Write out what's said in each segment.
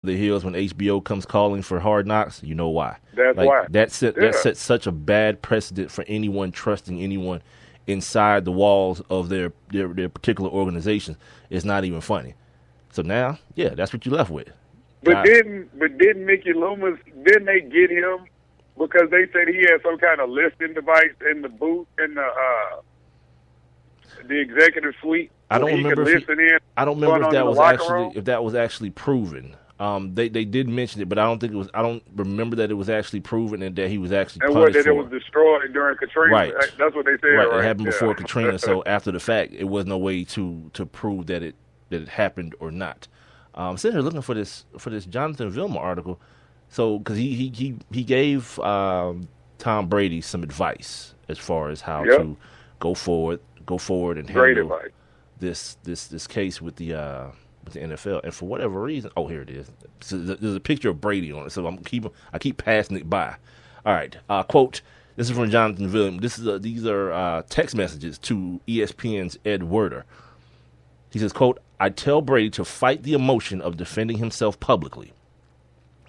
the hills when HBO comes calling for Hard Knocks. You know why? That's Like why. that Yeah. sets such a bad precedent for anyone trusting anyone inside the walls of their particular organization. It's not even funny. So now, yeah, that's what you're left with. But Guys, didn't Mickey Loomis, didn't they get him because they said he had some kind of listening device in the booth in the executive suite I where don't he could remember if listen in I don't going remember on in the locker room? if that was actually proven. They did mention it, but I don't think it was. I don't remember that it was actually proven and that he was actually And what, punished that it for was it. destroyed during Katrina? Right. That's what they said, Right, right? it happened before Yeah. Katrina, so after the fact, it was no way to prove that it happened or not. Sitting here looking for this Jonathan Vilma article, so because he gave Tom Brady some advice as far as how Yep. to go forward and Great handle advice. this case with the NFL, and for whatever reason, oh, here it is. So there's a picture of Brady on it, so I keep passing it by. All right, quote. This is from Jonathan Villiam. These are text messages to ESPN's Ed Werder. He says, quote, I tell Brady to fight the emotion of defending himself publicly,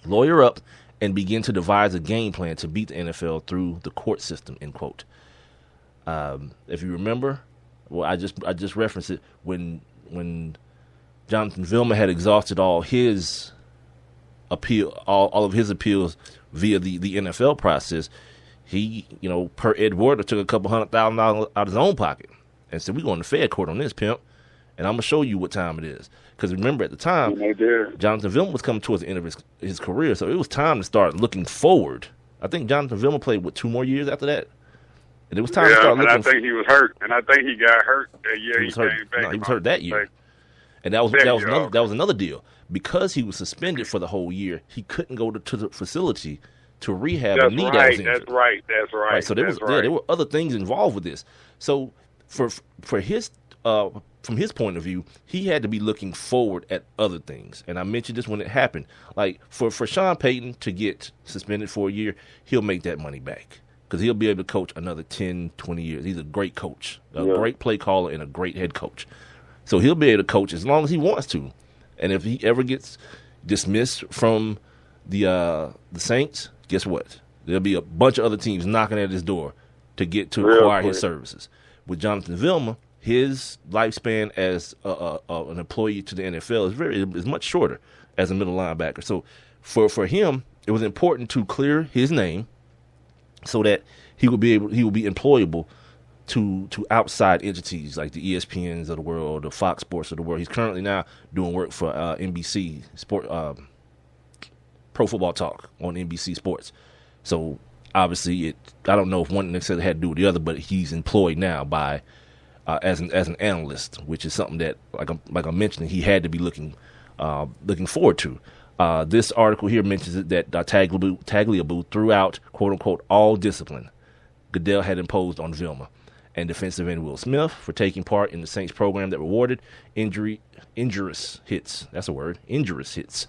lawyer up, and begin to devise a game plan to beat the NFL through the court system, end quote. If you remember, well, I just referenced it when Jonathan Vilma had exhausted all his all of his appeals via the NFL process. He, per Ed Warder, took a couple $100,000 out of his own pocket and said, "We're going to Fed court on this, pimp, and I'm gonna show you what time it is." Because remember, at the time, Jonathan Vilma was coming towards the end of his career, so it was time to start looking forward. I think Jonathan Vilma played 2 more years after that, and it was time to start looking. And I think he was hurt, and I think he got hurt that year. He was hurt. Came back. No, he was hurt that year, and that was another deal. Because he was suspended for the whole year, he couldn't go to the facility to rehab a knee that was injured. That's right. So there were other things involved with this. So for his from his point of view, he had to be looking forward at other things. And I mentioned this when it happened. Like for Sean Payton to get suspended for a year, he'll make that money back because he'll be able to coach another 10, 20 years. He's a great coach, great play caller, and a great head coach. So he'll be able to coach as long as he wants to. And if he ever gets dismissed from the Saints, guess what? There'll be a bunch of other teams knocking at his door to get to acquire his services. With Jonathan Vilma, his lifespan as an employee to the NFL is much shorter as a middle linebacker. So for him, it was important to clear his name so that he would be employable to outside entities like the ESPNs of the world, the Fox Sports of the world. He's currently now doing work for NBC Sport, Pro Football Talk on NBC Sports. So obviously, I don't know if one necessarily had to do with the other, but he's employed now by as an analyst, which is something that, like I'm mentioning, he had to be looking forward to. This article here mentions that Tagliabue threw out, quote unquote, all discipline Goodell had imposed on Vilma and defensive end Will Smith for taking part in the Saints program that rewarded injurious hits. That's a word, injurious hits.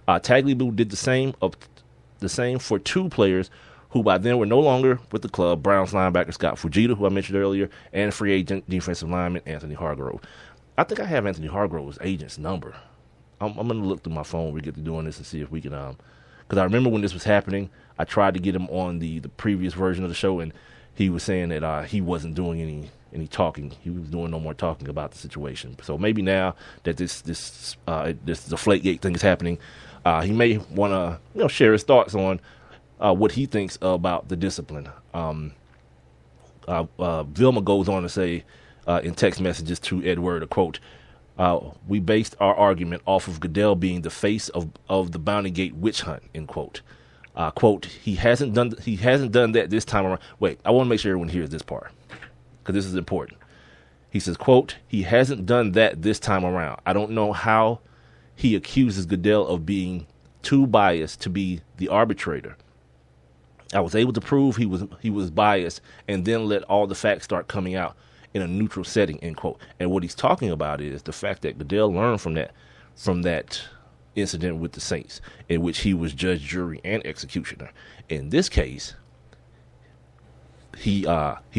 Tagliabue did the same for 2 players who by then were no longer with the club, Browns linebacker Scott Fujita, who I mentioned earlier, and free agent defensive lineman Anthony Hargrove. I think I have Anthony Hargrove's agent's number. I'm going to look through my phone when we get to doing this and see if we can, because I remember when this was happening, I tried to get him on the previous version of the show, and he was saying that he wasn't doing any talking. He was doing no more talking about the situation. So maybe now that this deflate-gate thing is happening, he may want to share his thoughts on what he thinks about the discipline. Vilma goes on to say in text messages to Edward, a quote, "We based our argument off of Goodell being the face of the Bounty Gate witch hunt," end quote. Quote, he hasn't done that this time around. Wait, I want to make sure everyone hears this part because this is important. He says, quote, "He hasn't done that this time around. I don't know how he accuses Goodell of being too biased to be the arbitrator. I was able to prove he was biased and then let all the facts start coming out in a neutral setting," end quote. And what he's talking about is the fact that Goodell learned from that incident with the Saints, in which he was judge, jury, and executioner. In this case, he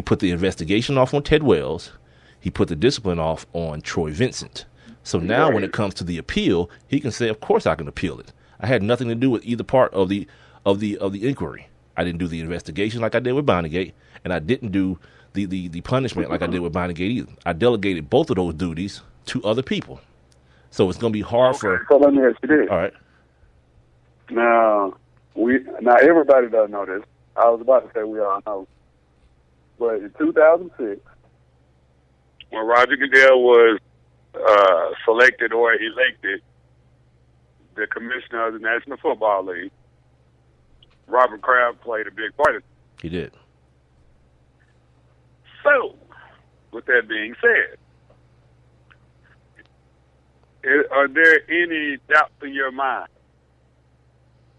put the investigation off on Ted Wells. He put the discipline off on Troy Vincent. So now when it comes to the appeal, he can say, of course I can appeal it. I had nothing to do with either part of the inquiry. I didn't do the investigation like I did with Bonnygate, and I didn't do the punishment like I did with Bonnygate either. I delegated both of those duties to other people. So it's going to be hard for. So let me ask you this. All right. Now everybody doesn't know this. I was about to say we all know, but in 2006, when Roger Goodell was selected or elected the commissioner of the National Football League, Robert Kraft played a big part. He did. So, with that being said, are there any doubts in your mind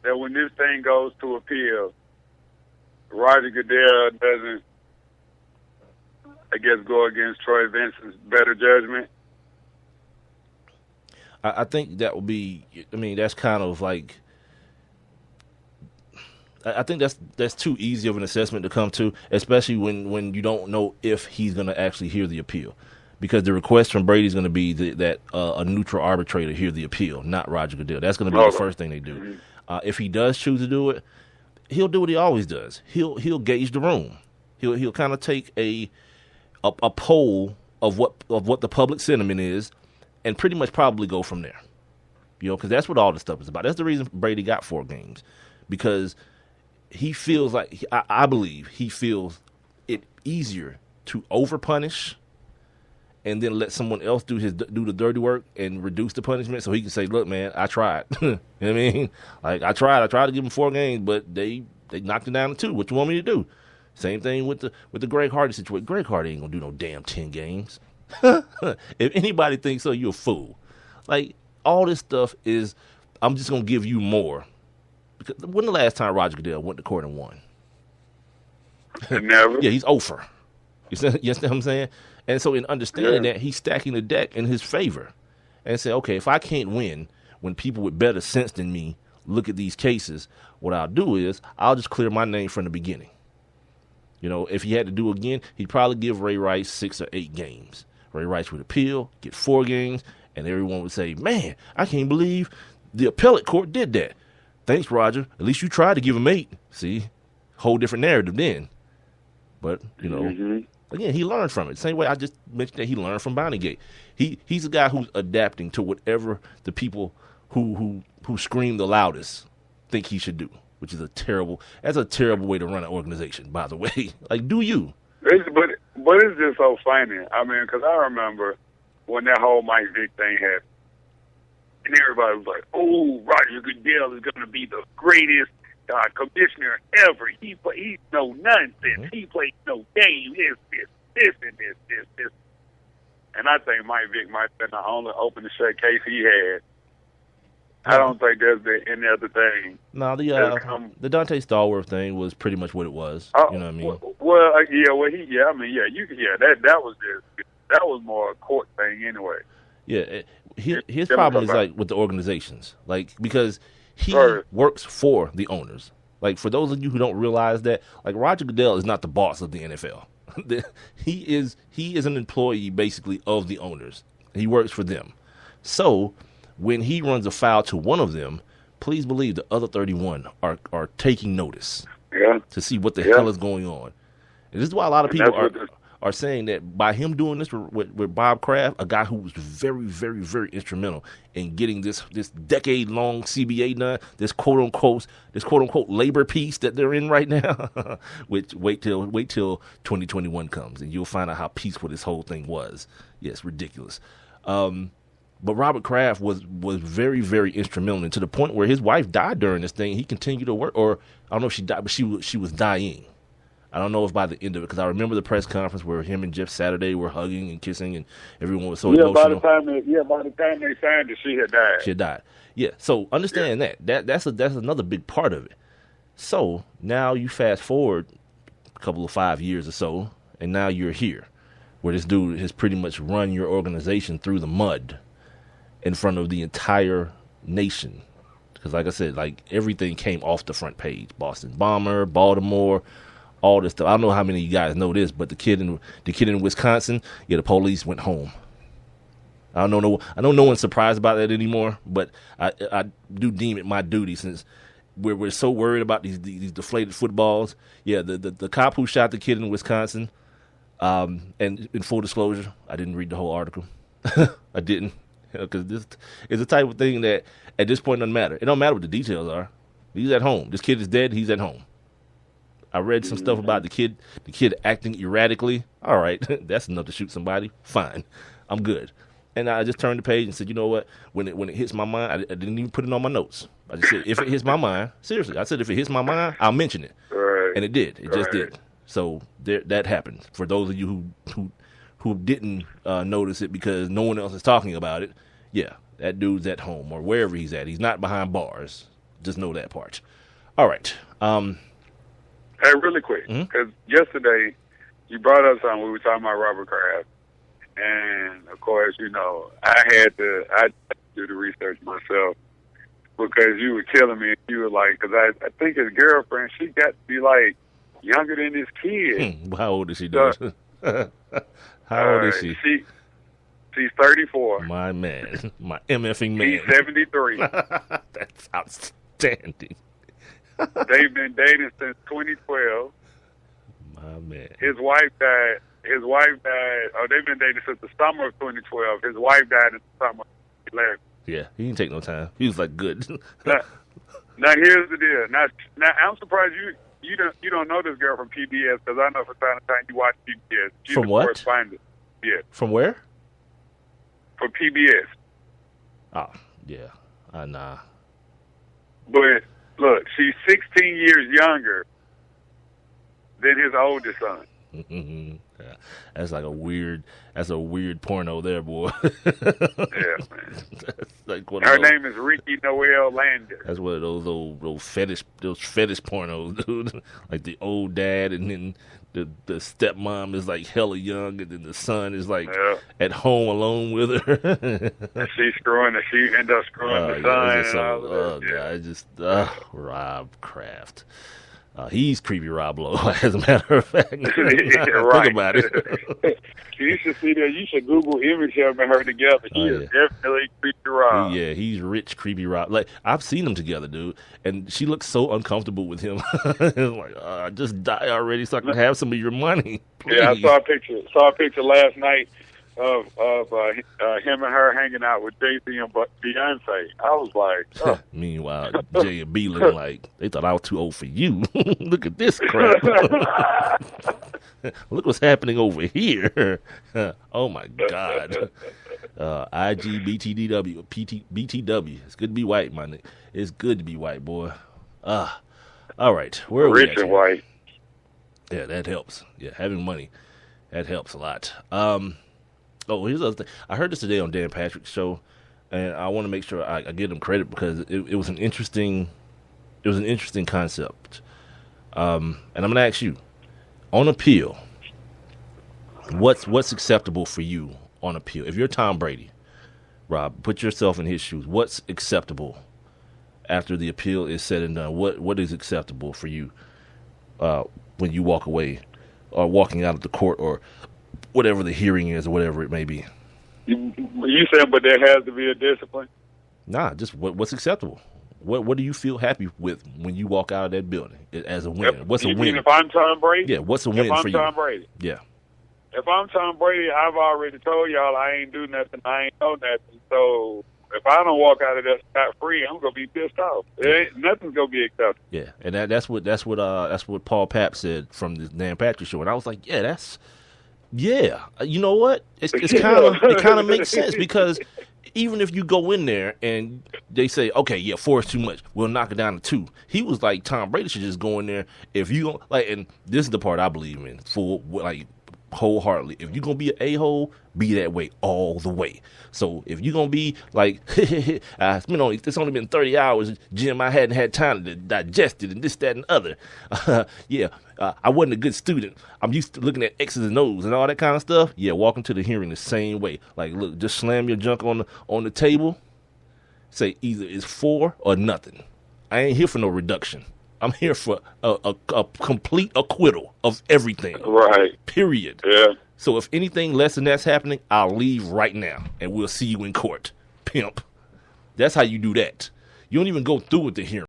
that when this thing goes to appeal, Roger Goodell doesn't, I guess, go against Troy Vincent's better judgment? I think that would be, I mean, that's kind of like, I think that's too easy of an assessment to come to, especially when you don't know if he's going to actually hear the appeal. Because the request from Brady is going to be that a neutral arbitrator hear the appeal, not Roger Goodell. That's going to be the first thing they do. Mm-hmm. If he does choose to do it, he'll do what he always does. He'll gauge the room. He'll kind of take a poll of what the public sentiment is, and pretty much probably go from there. You know, because that's what all this stuff is about. That's the reason Brady got 4 games, because he feels like, I believe he feels it easier to overpunish and then let someone else do the dirty work and reduce the punishment, so he can say, "Look, man, I tried." You know what I mean? Like, I tried to give him 4 games, but they knocked it down to 2. What you want me to do? Same thing with the Greg Hardy situation. Greg Hardy ain't gonna do no damn 10 games. If anybody thinks so, you're a fool. Like, all this stuff is, I'm just gonna give you more. Because when the last time Roger Goodell went to court and won? Never. Yeah, he's over. You understand what I'm saying? And so in understanding that, he's stacking the deck in his favor and say, okay, if I can't win when people with better sense than me look at these cases, what I'll do is I'll just clear my name from the beginning. You know, if he had to do again, he'd probably give Ray Rice 6 or 8 games. Ray Rice would appeal, get 4 games, and everyone would say, man, I can't believe the appellate court did that. Thanks, Roger. At least you tried to give him 8. See? Whole different narrative then. But, you know, again, he learned from it. Same way I just mentioned that he learned from Bonnygate. He's a guy who's adapting to whatever the people who scream the loudest think he should do, which is a terrible way to run an organization, by the way. Like, do you? But it's just so funny. I mean, because I remember when that whole Mike Vick thing happened, and everybody was like, "Oh, Roger Goodell is going to be the greatest commissioner ever. He's no nonsense. Mm-hmm. He plays no game. This. And I think Mike Vick might have been the only open and shut case he had. I don't think there's been any other thing. No, the Dante Stallworth thing was pretty much what it was. You know what I mean? That was more a court thing anyway. Yeah, his problem is like with the organizations, like, because he works for the owners. Like, for those of you who don't realize that, like, Roger Goodell is not the boss of the NFL. He is an employee basically of the owners. He works for them. So when he runs afoul to one of them, please believe the other 31 are taking notice to see what the hell is going on. And this is why a lot of people are saying that by him doing this with Bob Kraft, a guy who was very, very, very instrumental in getting this decade-long CBA done, this quote unquote labor peace that they're in right now. Which wait till 2021 comes and you'll find out how peaceful this whole thing was. Yes, ridiculous. But Robert Kraft was very, very instrumental, and to the point where his wife died during this thing. He continued to work, or I don't know if she died, but she was dying. I don't know if by the end of it, because I remember the press conference where him and Jeff Saturday were hugging and kissing, and everyone was so emotional. By the time they signed it, she had died. She had died. Yeah. So understand that's another big part of it. So now you fast forward a couple of 5 years or so, and now you're here, where this dude has pretty much run your organization through the mud in front of the entire nation. Because, like I said, like, everything came off the front page. Boston Bomber, Baltimore, all this stuff. I don't know how many of you guys know this, but the kid in Wisconsin, the police went home. I know no one's surprised about that anymore, but I do deem it my duty since we're so worried about these deflated footballs. Yeah, the cop who shot the kid in Wisconsin, and in full disclosure, I didn't read the whole article. I didn't, because this is the type of thing that at this point doesn't matter. It don't matter what the details are. He's at home. This kid is dead. He's at home. I read some stuff about the kid acting erratically. All right, that's enough to shoot somebody. Fine, I'm good. And I just turned the page and said, you know what? When it hits my mind, I didn't even put it on my notes. I just said, if it hits my mind, seriously, I said, if it hits my mind, I'll mention it. Right. And it did. It just did. So that happened. For those of you who didn't notice it because no one else is talking about it, yeah, that dude's at home or wherever he's at. He's not behind bars. Just know that part. All right. Hey, really quick, because yesterday you brought up something. We were talking about Robert Kraft, and of course, I had to do the research myself because you were telling me, you were like, because I think his girlfriend, she got to be like younger than his kid. How old is she, dude? How old is she? She's 34. My man, my MFing man. He's 73. That's outstanding. They've been dating since 2012. My man. His wife died. Oh, they've been dating since the summer of 2012. His wife died in the summer of 2011. Yeah, he didn't take no time. He was like, good. Now here's the deal. Now I'm surprised you don't know this girl from PBS, because I know from time to time you watch PBS. She's from what? Correspondent. Yeah. From where? From PBS. Oh, yeah. Nah. But look, she's 16 years younger than his oldest son. Yeah, that's a weird porno there, boy. Yeah, man. Like her name is Ricky Noel Lander. That's one of those fetish pornos, dude. Like the old dad, and then the stepmom is like hella young, and then the son is like at home alone with her. And she ends up screwing the son. Rob Kraft. He's creepy Rob Lowe, as a matter of fact. Right. Think about it. You should see that. You should Google image him and her together. He is definitely creepy Rob. Yeah, he's rich, creepy Rob. Like, I've seen them together, dude, and she looks so uncomfortable with him. Like, just die already so I can have some of your money. Please. Yeah, I saw a picture last night of him and her hanging out with Jay-Z and Beyonce. I was like, oh. Meanwhile, Jay and B looking like they thought I was too old for you. Look at this crap. Look what's happening over here. Oh my God. BTW. It's good to be white, my nigga. It's good to be white, boy. All right. Where are we at? Rich and white. Yeah, that helps. Yeah, having money, that helps a lot. Here's the other thing. I heard this today on Dan Patrick's show, and I want to make sure I give him credit because it was an interesting concept. And I'm going to ask you, on appeal, what's acceptable for you on appeal? If you're Tom Brady, Rob, put yourself in his shoes. What's acceptable after the appeal is said and done? What is acceptable for you when you walk away or walking out of the court or whatever the hearing is or whatever it may be? You said, but there has to be a discipline? Nah, just what's acceptable. What do you feel happy with when you walk out of that building as a win? What's a win? Mean if I'm Tom Brady? Yeah, what's a win for you? If I'm Tom Brady? Yeah. If I'm Tom Brady, I've already told y'all I ain't do nothing. I ain't know nothing. So if I don't walk out of that scot-free, I'm gonna be pissed off. Nothing's gonna be acceptable. Yeah, and that's what Paul Papp said from the Dan Patrick show, and I was like, yeah, you know what? It kind of makes sense because even if you go in there and they say, okay, yeah, 4 is too much, we'll knock it down to 2. He was like, Tom Brady should just go in there. If you don't like, and this is the part I believe in wholeheartedly. If you're gonna be an a-hole, be that way all the way. So if you're gonna be like, it's only been 30 hours, Jim, I hadn't had time to digest it and this, that, and other. I wasn't a good student. I'm used to looking at X's and O's and all that kind of stuff. Yeah, walk into the hearing the same way. Like, look, just slam your junk on the table. Say either it's 4 or nothing. I ain't here for no reduction. I'm here for a complete acquittal of everything. Right. Period. Yeah. So if anything less than that's happening, I'll leave right now, and we'll see you in court, pimp. That's how you do that. You don't even go through with the hearing.